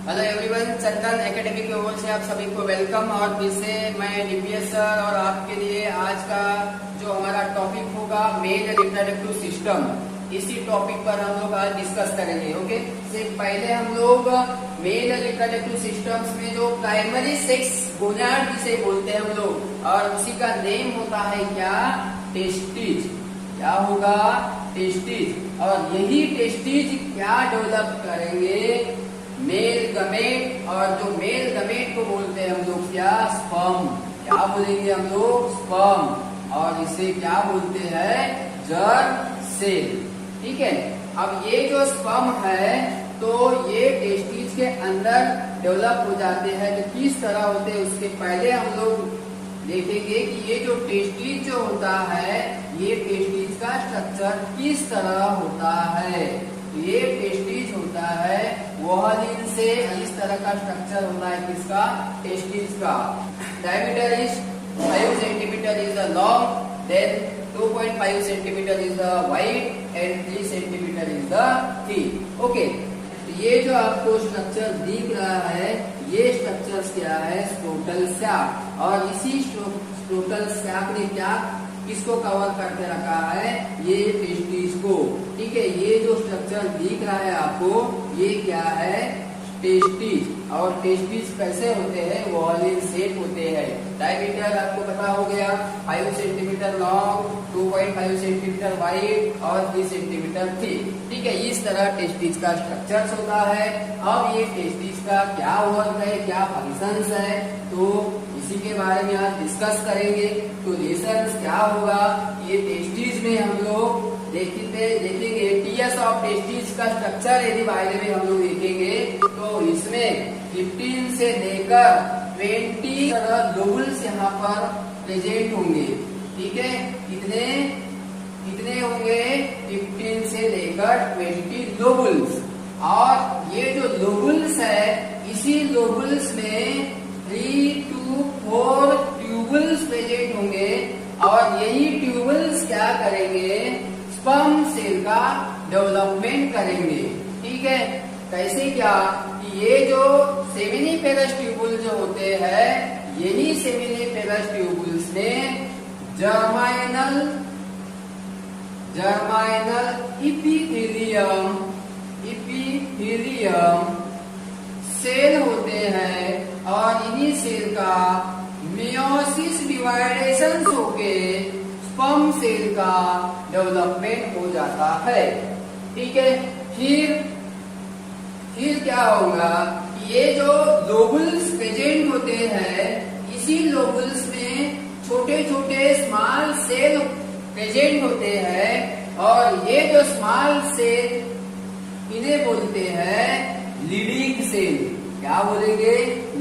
Hello everyone, चंदन academy की ओर से आप सभी को वेलकम। और फिर से मैं डीपीएस सर और आपके लिए आज का जो हमारा टॉपिक होगा मेल रिप्रोडक्टिव सिस्टम, इसी टॉपिक पर हम लोग आज डिस्कस करेंगे। ओके, से पहले हम लोग मेल रिप्रोडक्टिव सिस्टम्स में जो प्राइमरी सेक्स गोनाड जिसे बोलते हैं हम लोग, और उसी का नेम होता है क्या, टेस्टिज। क्या होगा, टेस्टिज। और यही टेस्टिज क्या डेवलप करेंगे, मेल गमेट। और जो मेल गमेट को बोलते हैं हम लोग क्या, स्पर्म। क्या बोलेंगे हम लोग, स्पर्म। और इसे क्या बोलते हैं, जर्म सेल। ठीक है, अब ये जो स्पर्म है तो ये टेस्टिज के अंदर डेवलप हो जाते हैं। तो किस तरह होते हैं उसके पहले हम लोग देखेंगे कि ये जो टेस्टिज जो होता है, ये टेस्टिज का स्ट्रक्चर किस तरह होता है। ये टेस्टिज होता है वोहलिन से, इस तरह का स्ट्रक्चर होता है किसका, टेस्टिज का। Diameter is 5 centimetre is the long, then 2.5 centimetre is the wide and 3 centimetre is the thick. Okay, ये जो आपको स्ट्रक्चर दिख रहा है, ये स्ट्रक्चर क्या है, स्क्रोटल सैक। और इसी स्क्रोटल सैक ने क्या किसको कवर करके रखा है, ये टेस्टिज को। ठीक है, ये जो स्ट्रक्चर दिख रहा है आपको, ये क्या है, टेस्टिज। और टेस्टिज कैसे होते हैं, वॉलिन शेप होते हैं। डायमीटर आपको पता हो गया, 5 सेंटीमीटर लॉन्ग, 2.5 सेंटीमीटर वाइड और 3 सेंटीमीटर थिक। ठीक है, इस तरह टेस्टिज का स्ट्रक्चर होता है। अब ये टेस्टिज का क्या वर्क है, क्या फंक्शंस है, तो इसी के बारे में आज डिस्कस करेंगे। तो लेसन क्या होगा, ये टेस्टिज में हम लोग देखेंगे टीएस ऑफ टेस्टिज का स्ट्रक्चर यदि बारे में हम लोग देखेंगे तो इसमें 15 से लेकर 20 लोबुल्स यहाँ पर प्रेजेंट होंगे। ठीक है, कितने होंगे, 15 से लेकर 20 लोबुल्स। और ये जो लोबुल्स है, इसी लोबुल्स में 3 to 4 ट्यूबल्स प्रेजेंट होंगे। और यही ट्यूबल्स क्या करेंगे, स्पर्म सेल का डेवलपमेंट करेंगे। ठीक है, कैसे, क्या कि ये जो सेमिनिफेरस ट्यूबुल जो होते हैं, यही सेमिनिफेरस ट्यूबुल्स में जर्माइनल इपिथेलियम सेल होते हैं। और इन्हीं सेल का मियोसिस डिवाइडेशन होके स्पर्म सेल का डेवलपमेंट हो जाता है। ठीक है, फिर क्या होगा, ये जो लोबुल्स प्रेजेंट होते हैं, इसी लोबुल्स में छोटे छोटे स्मॉल सेल प्रेजेंट होते हैं। और ये जो स्मॉल सेल, इन्हें बोलते हैं लीडिंग सेल। क्या बोलेंगे,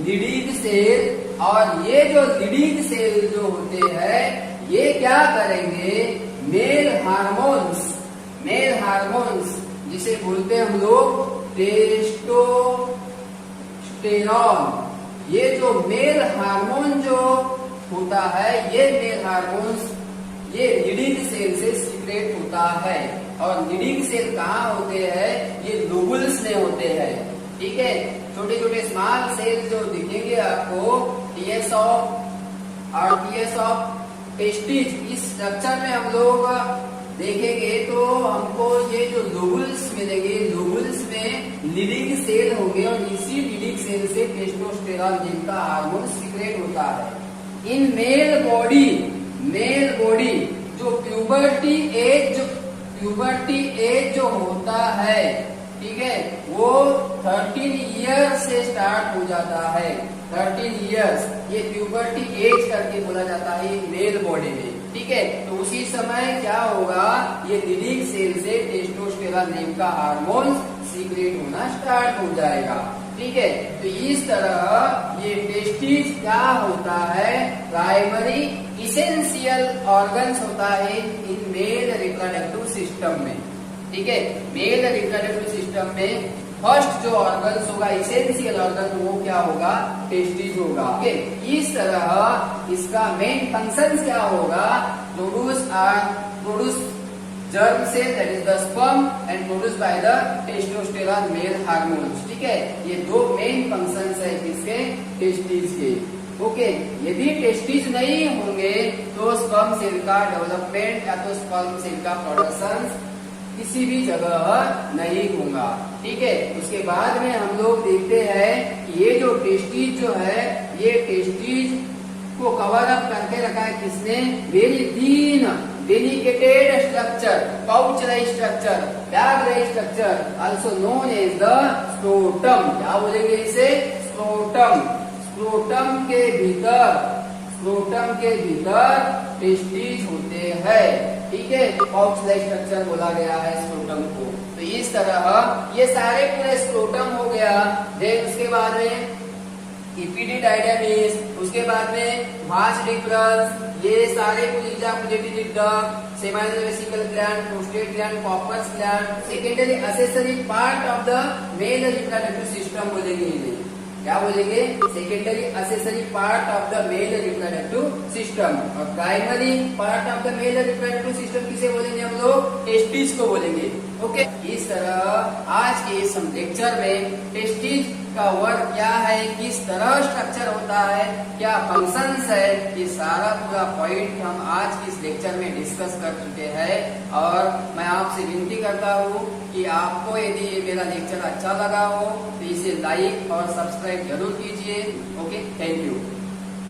लीडिंग सेल। और ये जो लीडिंग सेल जो होते हैं, ये क्या करेंगे, मेल हार्मोन्स जिसे बोलते हैं हम लोग टेस्टोस्टेरॉन। ये जो मेल हार्मोन जो होता है, ये मेल हार्मोन्स ये लीडिंग सेल से सीक्रेट होता है। और लीडिंग सेल कहाँ होते हैं, ये लोबुल्स में होते हैं। ठीक है, छोटे छोटे स्मॉल सेल जो दिखेंगे आपको, टीएस ऑफ टेस्टिज, इस स्ट्रक्चर में हम लोग देखेंगे तो हमको ये जो लोबुल्स मिलेंगे, लोबुल्स में लीडिंग सेल होंगे। और इसी लीडिंग सेल से टेस्टोस्टेरॉन जिनका हार्मोन सीक्रेट होता है। इन मेल बॉडी जो प्यूबर्टी एज जो होता है, ठीक है, वो 13 ईयर से स्टार्ट हो जाता है। 13 इयर्स ये प्यूबर्टी एज करके बोला जाता है मेल बॉडी में। ठीक है, तो उसी समय क्या होगा, ये लीडिंग सेल से टेस्टोस्टेरॉन नेम का हार्मोन सीक्रेट होना स्टार्ट हो जाएगा। ठीक है, तो इस तरह ये टेस्टिज क्या होता है, प्राइमरी इसेंशियल ऑर्गन्स होता है इन मेल रिप्रोडक्टिव सिस्टम में। ठीक है, मेल रिप्रोडक्टिव सिस्टम में फर्स्ट जो ऑर्गन्स होगा, इसेंशियल ऑर्गन, वो क्या होगा, टेस्टिज होगा। ओके, इस तरह इसका मेन फंक्शन क्या होगा, produce germ cell, that is the sperm, and produced by the testosterone male hormones. ठीक है, ये दो मेन फंक्शंस है किसके, टेस्टिस के. ओके, यदि टेस्टिस नहीं होंगे तो स्पर्म सेल का डेवलपमेंट या तो स्पर्म सेल का प्रोडक्शन किसी भी जगह नहीं होगा. ठीक है, उसके बाद में हम लोग देखते हैं कि ये जो टेस्टिस जो है, ये टेस्टिस को कवर अप करके रखा है किसने, very thin delicated structure, pouch like structure, bag like structure, also known as the scrotum. क्या बोलेंगे इसे, स्क्रोटम. स्क्रोटम के भीतर टेस्टिस होते हैं. ठीक है, पाउच लाइक स्ट्रक्चर बोला गया है स्क्रोटम को. तो इस तरह ये सारे पूरे स्क्रोटम हो गया. देन उसके बाद में इपिडिडाइडेमिस, उसके बाद में वास डिफरेंस, ये सारे कुछ ejaculated duct, seminal vesicle gland, prostate gland, corpus gland, secondary accessory part of the male reproductive system बोलेंगे इन्हें. क्या बोलेंगे, secondary accessory part of the male reproductive system. और primary part of the male reproductive system किसे बोलेंगे हम लोग, testis को बोलेंगे. ओके, इस तरह आज के इस लेक्चर में टेस्टिस का वर्क क्या है, किस तरह स्ट्रक्चर होता है, क्या फंक्शंस है, ये सारा पूरा पॉइंट हम आज के इस लेक्चर में डिस्कस कर चुके हैं. और मैं आपसे विनती करता हूँ कि आपको यदि ये मेरा लेक्चर अच्छा लगा हो तो इसे लाइक और सब्सक्राइब जरूर कीजिए. Okay, thank you.